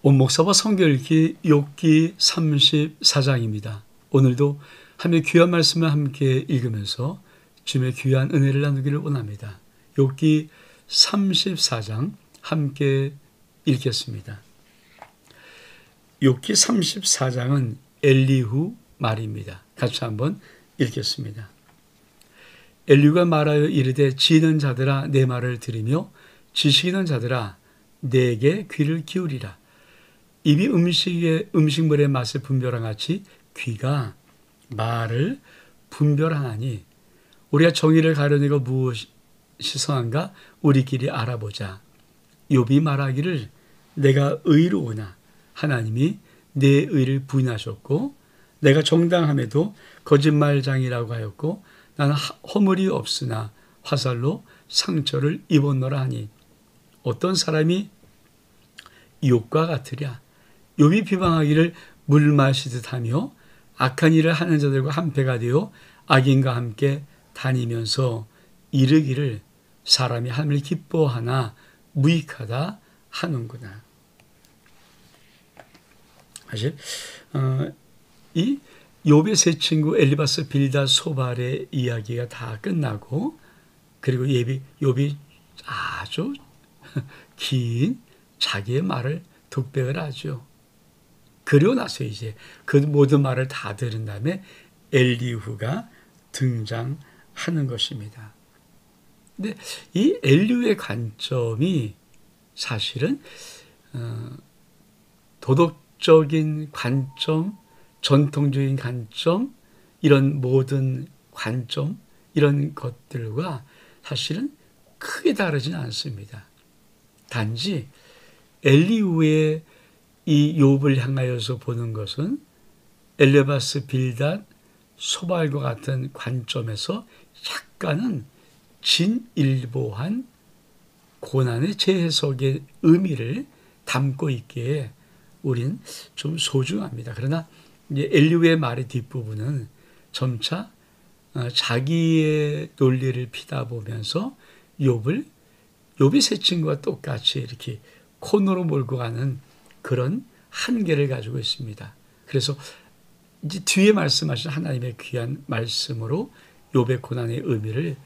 온 목사와 성경 읽기 욥기 34장입니다. 오늘도 하나님의 귀한 말씀을 함께 읽으면서 주님의 귀한 은혜를 나누기를 원합니다. 욥기 34장 함께 읽겠습니다. 욥기 34장은 엘리후 말입니다. 같이 한번 읽겠습니다. 엘리후가 말하여 이르되 지혜는 자들아 내 말을 들으며 지식 있는 자들아 내게 귀를 기울이라. 입이 음식물의 맛을 분별한 같이 귀가 말을 분별하나니 우리가 정의를 가려내고 무엇이 선한가 우리끼리 알아보자. 욥이 말하기를 내가 의로우나 하나님이 내 의를 부인하셨고 내가 정당함에도 거짓말장이라고 하였고 나는 허물이 없으나 화살로 상처를 입었노라 하니 어떤 사람이 욥과 같으랴. 욥이 비방하기를 물 마시듯 하며 악한 일을 하는 자들과 한패가 되어 악인과 함께 다니면서 이르기를 사람이 하늘을 기뻐하나 무익하다 하는구나. 사실 이 욥의 세 친구 엘리바스 빌닷 소발의 이야기가 다 끝나고 그리고 욥이 아주 긴 자기의 말을 독백을 하죠. 그리고 나서 이제 그 모든 말을 다 들은 다음에 엘리후가 등장하는 것입니다. 근데 이 엘리후의 관점이 사실은 도덕적인 관점, 전통적인 관점, 이런 모든 관점, 이런 것들과 사실은 크게 다르지는 않습니다. 단지 엘리후의 이 욥을 향하여서 보는 것은 엘리바스 빌닷 소발과 같은 관점에서 약간은 진일보한 고난의 재해석의 의미를 담고 있기에 우린 좀 소중합니다. 그러나 이제 엘리후의 말의 뒷부분은 점차 자기의 논리를 피다 보면서 욥의 세 친구와 똑같이 이렇게 코너로 몰고 가는 그런 한계를 가지고 있습니다. 그래서 이제 뒤에 말씀하신 하나님의 귀한 말씀으로 욥의 고난의 의미를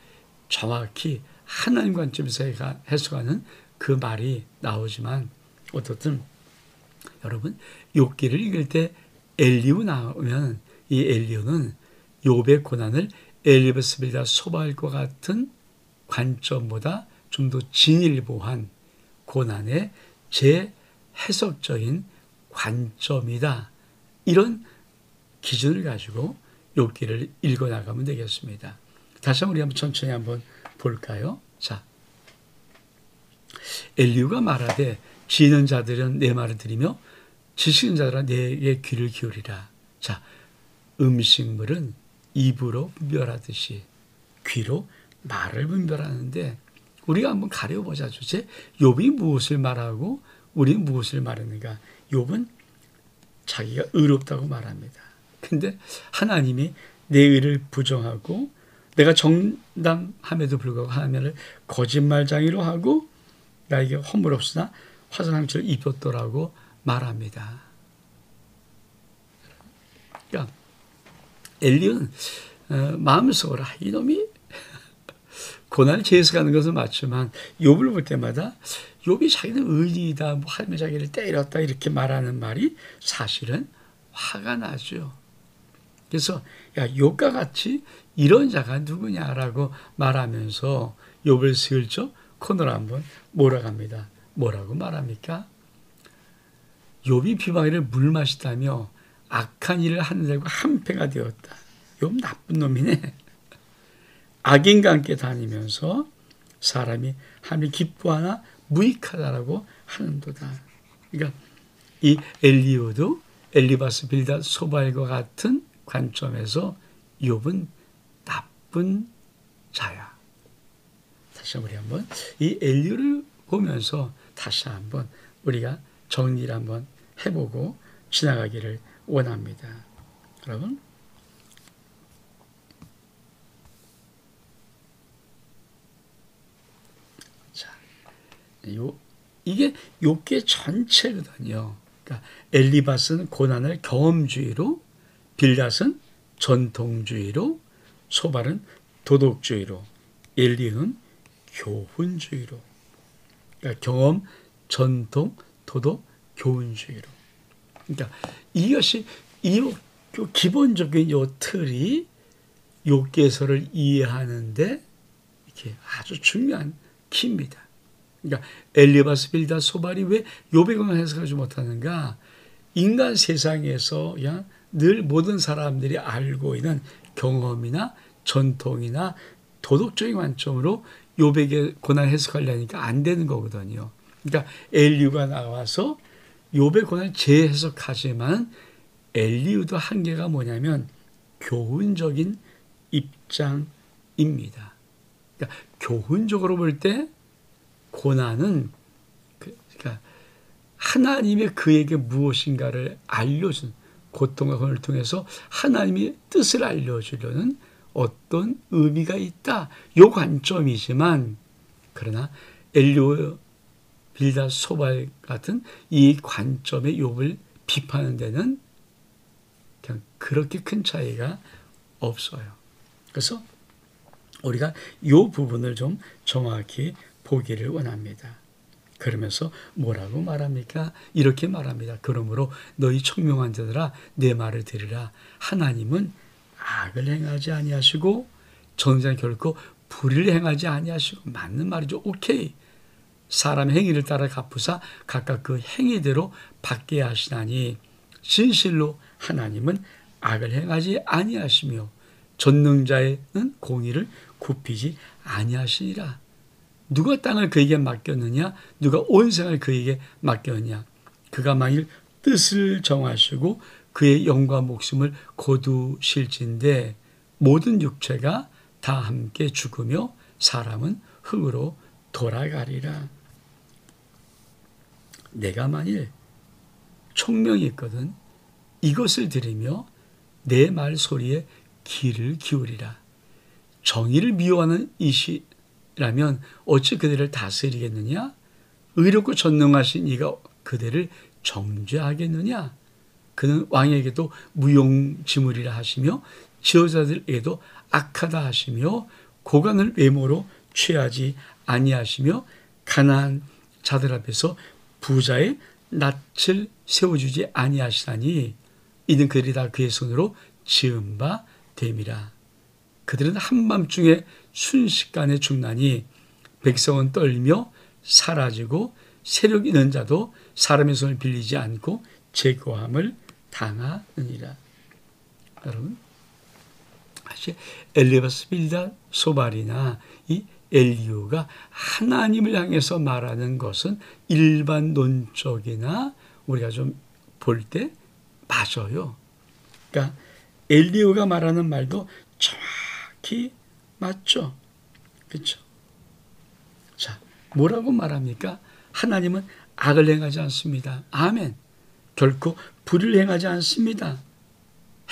정확히 하나님 관점에서 해석하는 그 말이 나오지만 어떻든 여러분 욥기를 읽을 때 엘리후 나오면 이 엘리후는 욥의 고난을 엘리바스 빌닷 소발과 같은 관점보다 좀 더 진일보한 고난의 재해석적인 관점이다. 이런 기준을 가지고 욥기를 읽어나가면 되겠습니다. 다시 한번 우리 천천히 한번 볼까요? 자, 엘리후가 말하되 지혜는 자들은 내 말을 들으며 지식 있는 자들아 내게 귀를 기울이라. 자, 음식물은 입으로 분별하듯이 귀로 말을 분별하는데 우리가 한번 가려보자 주제. 욥이 무엇을 말하고 우리는 무엇을 말하는가. 욥은 자기가 의롭다고 말합니다. 근데 하나님이 내 의를 부정하고 내가 정당함에도 불구하고 하나님을 거짓말장이로 하고 나에게 허물 없으나 화살 상처를 입었더라고 말합니다. 그러니까 엘리는 마음속으로 이놈이 고난을 재해석하는 것은 맞지만 욥을 볼 때마다 욥이 자기는 의리이다, 하나님이 자기를 때렸다 이렇게 말하는 말이 사실은 화가 나죠. 그래서 야 욥과 같이 이런 자가 누구냐라고 말하면서 욥을 슬쩍 코너로 한번 몰아갑니다. 뭐라고 말합니까? 욥이 비방이를 물 마시다며 악한 일을 하는 자들과 한패가 되었다. 욥 나쁜 놈이네. 악인과 함께 다니면서 사람이 하나님을 기뻐하나 무익하다라고 하는도다. 그러니까 이 엘리후도 엘리바스 빌닷 소발과 같은 관점에서 욥은 나쁜 자야. 다시 우리 한번 이 엘리후를 보면서 다시 한번 우리가 정리를 한번 해보고 지나가기를 원합니다. 여러분, 자, 이게 욥기 전체거든요. 그러니까 엘리바스는 고난을 경험주의로, 빌닷은 전통주의로, 소발은 도덕주의로, 엘리후는 교훈주의로. 그러니까 경험, 전통, 도덕, 교훈주의로. 그러니까 이것이 이 기본적인 요 틀이 욥기서를 이해하는데 이렇게 아주 중요한 키입니다. 그러니까 엘리바스, 빌닷, 소발이 왜 욥의 경험을 해석하지 못하는가? 인간 세상에서 그냥 늘 모든 사람들이 알고 있는 경험이나 전통이나 도덕적인 관점으로 욥에게 고난을 해석하려니까 안 되는 거거든요. 그러니까 엘리후가 나와서 욥의 고난을 재해석하지만 엘리후도 한계가 뭐냐면 교훈적인 입장입니다. 그러니까 교훈적으로 볼 때 고난은 그러니까 하나님이 그에게 무엇인가를 알려준 고통과 고난을 통해서 하나님이 뜻을 알려주려는 어떤 의미가 있다. 이 관점이지만 그러나 엘리후, 빌닷, 소발 같은 이 관점의 욥을 비판하는 데는 그냥 그렇게 큰 차이가 없어요. 그래서 우리가 이 부분을 좀 정확히 보기를 원합니다. 그러면서 뭐라고 말합니까? 이렇게 말합니다. 그러므로 너희 청명한 자들아 내 말을 들으라. 하나님은 악을 행하지 아니하시고 전쟁 결코 불의를 행하지 아니하시고. 맞는 말이죠. 오케이. 사람의 행위를 따라 갚으사 각각 그 행위대로 받게 하시나니 진실로 하나님은 악을 행하지 아니하시며 전능자에는 공의를 굽히지 아니하시니라. 누가 땅을 그에게 맡겼느냐? 누가 온 생을 그에게 맡겼느냐? 그가 만일 뜻을 정하시고 그의 영과 목숨을 거두실진데 모든 육체가 다 함께 죽으며 사람은 흙으로 돌아가리라. 내가 만일 총명이 있거든 이것을 들으며 내 말 소리에 귀를 기울이라. 정의를 미워하는 이시라면 어찌 그들을 다스리겠느냐? 의롭고 전능하신 이가 그들을 정죄하겠느냐? 그는 왕에게도 무용지물이라 하시며 지도자들에게도 악하다 하시며 고관을 외모로 취하지 아니하시며 가난한 자들 앞에서 부자의 낯을 세워주지 아니하시나니 이는 그들이 다 그의 손으로 지은 바 됨이라. 그들은 한밤중에 순식간에 죽나니 백성은 떨며 사라지고 세력 있는 자도 사람의 손을 빌리지 않고 제거함을 당하느니라. 여러분, 엘리바스, 빌닷, 소발이나 이 엘리후가 하나님을 향해서 말하는 것은 일반 논적이나 우리가 좀 볼 때 맞아요. 그러니까 엘리후가 말하는 말도 정확히 맞죠. 그렇죠? 자, 뭐라고 말합니까? 하나님은 악을 행하지 않습니다. 아멘. 결코 불의를 행하지 않습니다.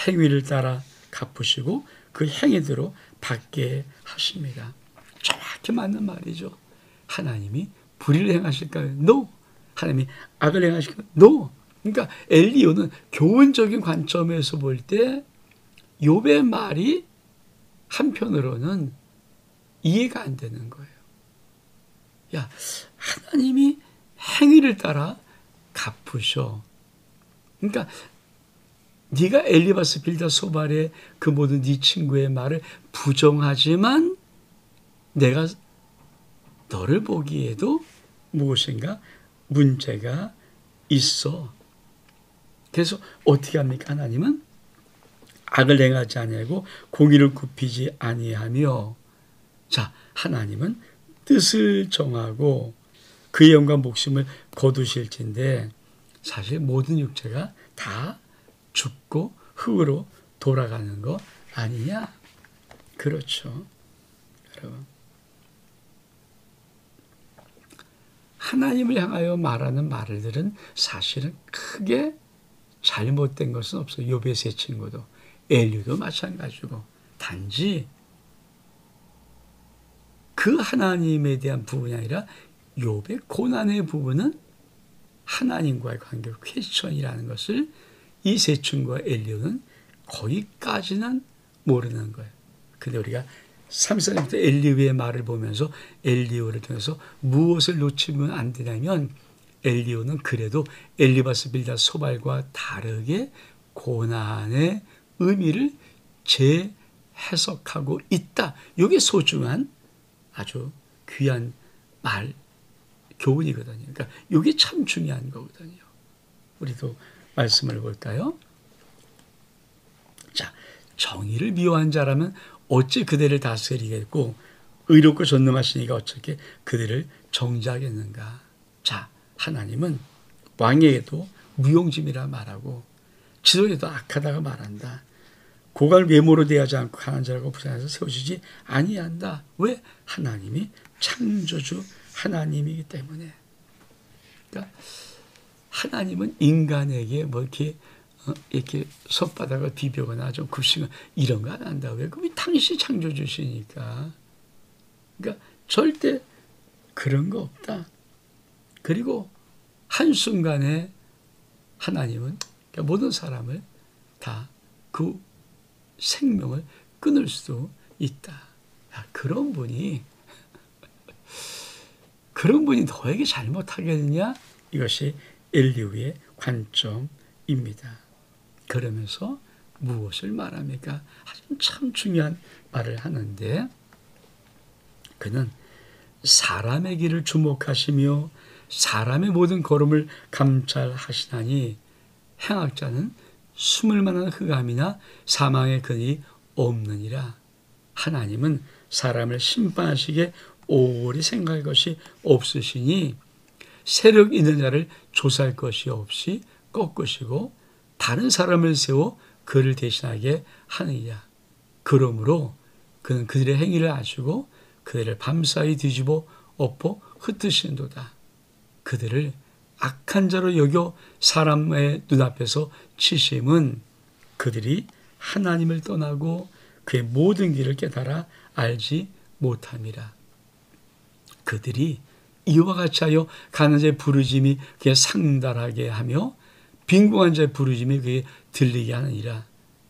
행위를 따라 갚으시고 그 행위대로 받게 하십니다. 정확히 맞는 말이죠. 하나님이 불의를 행하실까요? No. 하나님이 악을 행하실까요? No. 그러니까 엘리후는 교훈적인 관점에서 볼 때 욥의 말이 한편으로는 이해가 안 되는 거예요. 야, 하나님이 행위를 따라 갚으셔. 그러니까 네가 엘리바스, 빌닷, 소발의 그 모든 네 친구의 말을 부정하지만 내가 너를 보기에도 무엇인가 문제가 있어. 그래서 어떻게 합니까? 하나님은 악을 행하지 아니하고 공의를 굽히지 아니하며, 자, 하나님은 뜻을 정하고 그의 영과 목숨을 거두실진데 사실 모든 육체가 다 죽고 흙으로 돌아가는 거 아니냐? 그렇죠. 여러분, 하나님을 향하여 말하는 말들은 사실은 크게 잘못된 것은 없어요. 욥의 세 친구도 엘리후도 마찬가지고, 단지 그 하나님에 대한 부분이 아니라 욥의 고난의 부분은 하나님과의 관계 퀘스천이라는 것을 이 세 친구와 엘리오는 거기까지는 모르는 거예요. 근데 우리가 3절부터 엘리오의 말을 보면서 엘리오를 통해서 무엇을 놓치면 안 되냐면 엘리오는 그래도 엘리바스 빌다 소발과 다르게 고난의 의미를 재해석하고 있다. 이게 소중한 아주 귀한 말 교훈이거든요. 그러니까 이게 참 중요한 거거든요. 우리도 말씀을 볼까요? 자, 정의를 미워한 자라면 어찌 그대를 다스리겠고 의롭고 전능하시니까 어떻게 그대를 정죄하겠는가. 자, 하나님은 왕에게도 무용심이라 말하고 지도에도 악하다가 말한다. 고갈 외모로 대하지 않고 강한 자라고 부산에서 세우시지 아니한다. 왜? 하나님이 창조주 하나님이기 때문에. 그러니까 하나님은 인간에게 뭐 이렇게 손바닥을 비벼거나 좀 굽시거나 이런 거 안 한다. 왜? 그럼 당신 창조주시니까. 그러니까 절대 그런 거 없다. 그리고 한순간에 하나님은 그러니까 모든 사람을 다 그 생명을 끊을 수도 있다. 야, 그런 분이 너에게 잘못하겠느냐? 이것이 엘리후의 관점입니다. 그러면서 무엇을 말합니까? 아주 참 중요한 말을 하는데 그는 사람의 길을 주목하시며 사람의 모든 걸음을 감찰하시나니 행악자는 숨을 만한 흑암이나 사망의 근이 없느니라. 하나님은 사람을 심판하시기에 오래 생각할 것이 없으시니 세력 있는 자를 조사할 것이 없이 꺾으시고 다른 사람을 세워 그를 대신하게 하느니라. 그러므로 그는 그들의 행위를 아시고 그들을 밤사이 뒤집어 엎어 흩으시는도다. 그들을 악한 자로 여겨 사람의 눈앞에서 치심은 그들이 하나님을 떠나고 그의 모든 길을 깨달아 알지 못함이라. 그들이 이와 같이 하여 가난한 자의 부르짐이 그에 상달하게 하며 빈궁한 자의 부르짐이 그에 들리게 하느니라.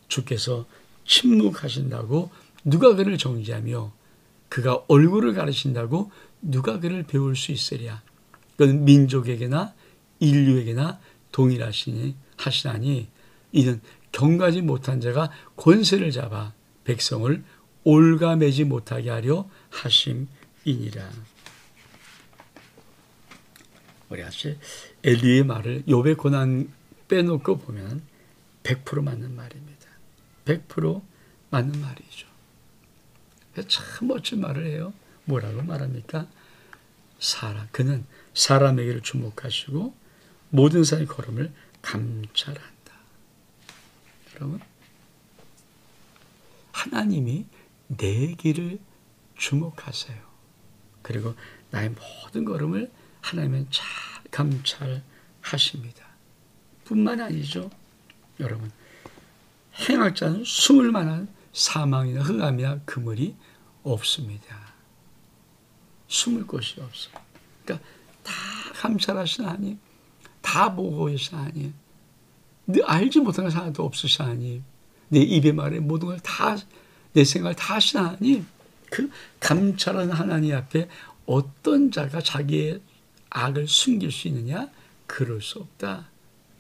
주께서 침묵하신다고 누가 그를 정죄하며 그가 얼굴을 가리신다고 누가 그를 배울 수 있으랴. 그는 민족에게나 인류에게나 동일하시나니 이는 경가지 못한 자가 권세를 잡아 백성을 올가매지 못하게 하려 하심이니라. 우리 같이 엘리의 말을 욥의 고난 빼놓고 보면 100% 맞는 말입니다. 100% 맞는 말이죠. 참 멋진 말을 해요. 뭐라고 말합니까? 그는 사람에게를 주목하시고 모든 사람의 걸음을 감찰한다. 여러분, 하나님이 내 길을 주목하세요. 그리고 나의 모든 걸음을 하나님은 잘 감찰하십니다. 뿐만 아니죠. 여러분, 행악자는 숨을 만한 사망이나 흑암이나 그물이 없습니다. 숨을 곳이 없어요. 그러니까 다 감찰하신 하나님, 다 보고 계신 하나님, 내 알지 못하는 것이 하나도 없으신 하나님, 내 입의 말에 모든 걸 다, 내 생각을 다 하신 하나님, 그 감찰하는 하나님 앞에 어떤 자가 자기의 악을 숨길 수 있느냐? 그럴 수 없다.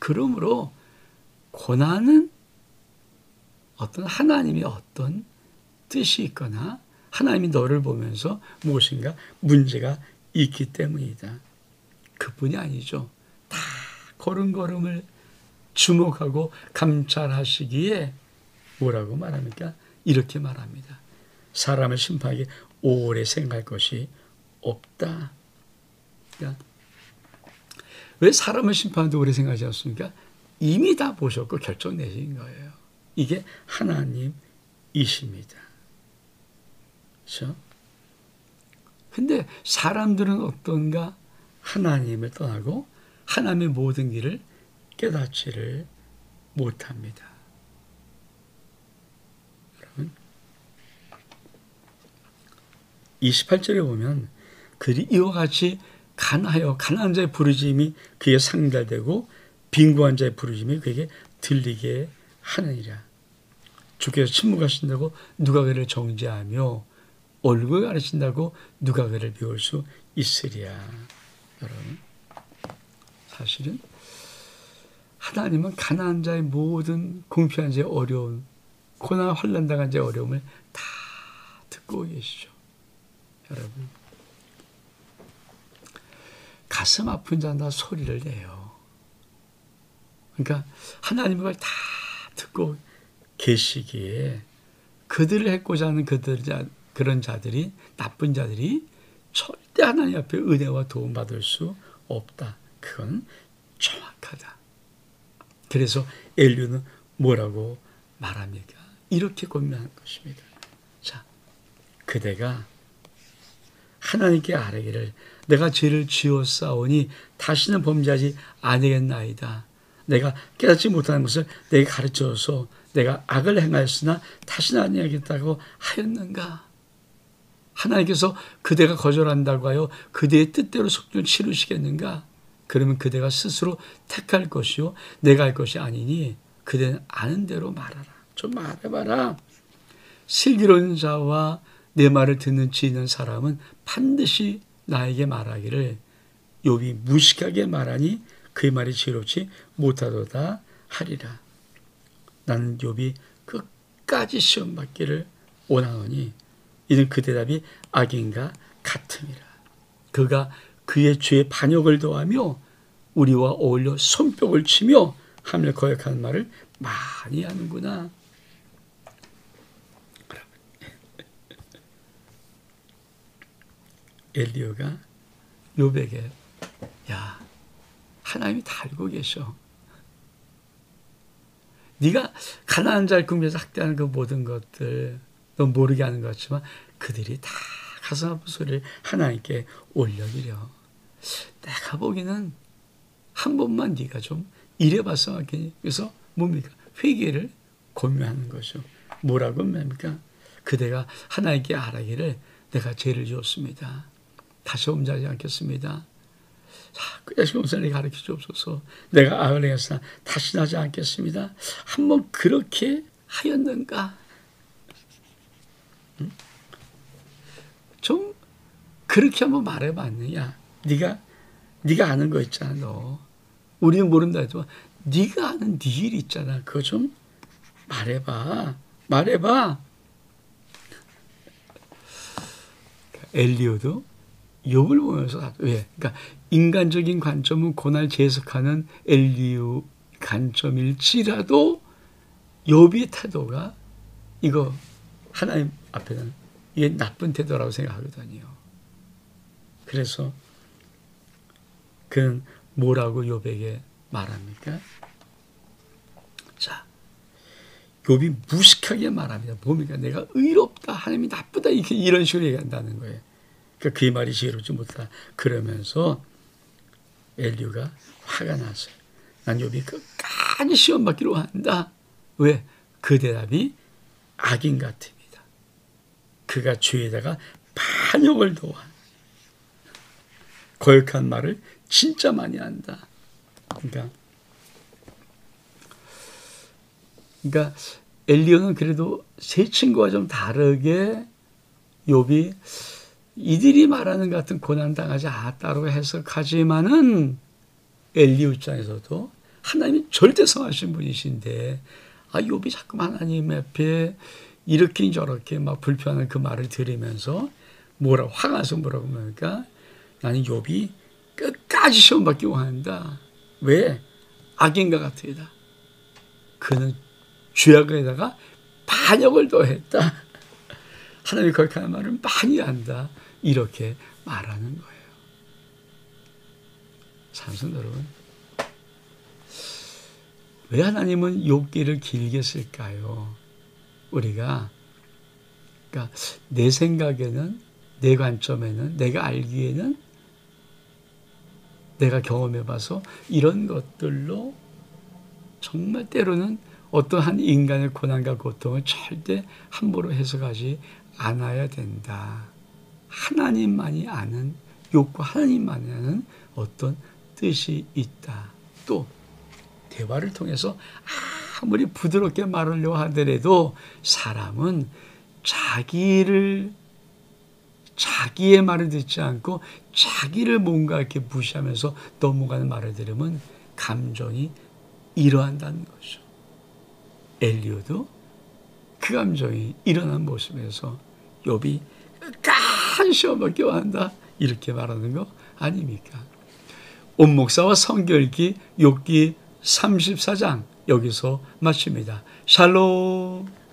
그러므로 고난은 어떤 하나님의 어떤 뜻이 있거나 하나님이 너를 보면서 무엇인가 문제가 있기 때문이다. 그뿐이 아니죠. 다 걸음걸음을 주목하고 감찰하시기에 뭐라고 말합니까? 이렇게 말합니다. 사람을 심판하기 오래 생각할 것이 없다. 그러니까 왜 사람을 심판하는데 오래 생각하지 않습니까? 이미 다 보셨고 결정 내신 거예요. 이게 하나님이십니다. 그렇죠? 근데 사람들은 어떤가? 하나님을 떠나고 하나님의 모든 길을 깨닫지를 못합니다. 여러분, 28절에 보면 그들이 이와 같이 가난한 자의 부르짖음이 그에게 상달되고 빈곤한 자의 부르짖음이 그에게 들리게 하느니라. 주께서 침묵하신다고 누가 그를 정죄하며 얼굴 가리신다고 누가 그를 비울 수 있으랴. 여러분, 사실은 하나님은 가난한 자의 모든 궁핍한 자의 어려움, 고난 환난 당한 자의 어려움을 다 듣고 계시죠. 여러분, 가슴 아픈 자는 다 소리를 내요. 그러니까 하나님의 말 다 듣고 계시기에 그들을 해코자 하는 그런 자들이, 나쁜 자들이 절대 하나님 앞에 은혜와 도움 받을 수 없다. 그건 정확하다. 그래서 엘리야는 뭐라고 말합니까? 이렇게 고민하는 것입니다. 자, 그대가 하나님께 아뢰기를 내가 죄를 지었사오니 다시는 범죄하지 아니겠나이다. 내가 깨닫지 못하는 것을 내게 가르쳐서 내가 악을 행하였으나 다시는 아니하겠다고 하였는가? 하나님께서 그대가 거절한다고 하여 그대의 뜻대로 속죄를 치르시겠는가? 그러면 그대가 스스로 택할 것이요 내가 할 것이 아니니 그대는 아는 대로 말하라. 좀 말해봐라. 슬기로운 자와 내 말을 듣는 지 있는 사람은 반드시 나에게 말하기를 욥이 무식하게 말하니 그의 말이 지혜롭지 못하도다 하리라. 나는 욥이 끝까지 시험 받기를 원하노니 이는 그 대답이 악인과 같음이라. 그가 그의 죄에 반역을 더하며 우리와 어울려 손뼉을 치며 하늘 거역하는 말을 많이 하는구나. 엘리야가 욥에게 야, 하나님이 다 알고 계셔. 네가 가난한 자를 궁면서 학대하는 그 모든 것들 넌 모르게 하는 것 같지만 그들이 다 가슴 아픈 소리를 하나님께 올려드려. 내가 보기에는 한 번만 네가 좀 이래봤어 하겠니? 그래서 뭡니까? 회개를 권유하는 거죠. 뭐라고 합니까? 그대가 하나님께 아뢰기를 내가 죄를 지었습니다. 다시 범죄하지 않겠습니다. 자꾸 용서를 가르쳐 주옵소서. 내가 악을 행했으나 다시는 하지 않겠습니다. 한번 그렇게 하였는가? 좀 그렇게 한번 말해봤느냐? 네가 아는 거 있잖아. 너 우리는 모른다 해도 네가 아는 네 일 있잖아. 그거 좀 말해봐. 엘리야도 욥을 보면서 왜? 그러니까 인간적인 관점은 고난을 재해석하는 엘리야 관점일지라도 욥의 태도가 이거 하나님 앞에는 이게 나쁜 태도라고 생각하거든요. 그래서 그는 뭐라고 욥에게 말합니까? 자, 욥이 무식하게 말합니다. 뭡니까? 내가 의롭다, 하나님이 나쁘다 이런 식으로 얘기한다는 거예요. 그러니까 그의 말이 지혜롭지 못하다. 그러면서 엘리야가 화가 났어요. 난 욥이 끝까지 시험 받기로 한다. 왜? 그 대답이 악인 같습니다. 그가 죄에다가 반역을 더한 거역한 말을 진짜 많이 한다. 그러니까 엘리야는 그래도 세 친구와 좀 다르게 욥이 이들이 말하는 같은 고난 당하지 않았다고 해석하지만은 엘리야 입장에서도 하나님이 절대 성하신 분이신데 욥이 자꾸 하나님 앞에 이렇게 저렇게 막 불편한 그 말을 들으면서 뭐라고 화가 나서 뭐라고 합니까? 나는 욥이 끝까지 시험 받기 원한다. 왜? 악인과 같으다. 그는 죄악에다가 반역을 더했다. 하나님이 거역하는 말을 많이 한다. 이렇게 말하는 거예요. 사랑하는 여러분, 왜 하나님은 욥기를 길게 쓸까요? 우리가 그러니까 내 생각에는, 내 관점에는, 내가 알기에는, 내가 경험해봐서 이런 것들로 정말 때로는 어떠한 인간의 고난과 고통을 절대 함부로 해석하지 않아야 된다. 하나님만이 아는 욥과 하나님만에는 어떤 뜻이 있다. 또 대화를 통해서 아무리 부드럽게 말하려고 하더라도 사람은 자기의 말을 듣지 않고 자기를 뭔가 이렇게 무시하면서 넘어가는 말을 들으면 감정이 일어난다는 거죠. 엘리야도 그 감정이 일어난 모습에서 욥이 끝까지 욥을 껴안다 이렇게 말하는 거 아닙니까? 온 목사와 성경 읽기 욥기 34장 여기서 마칩니다. 샬롬.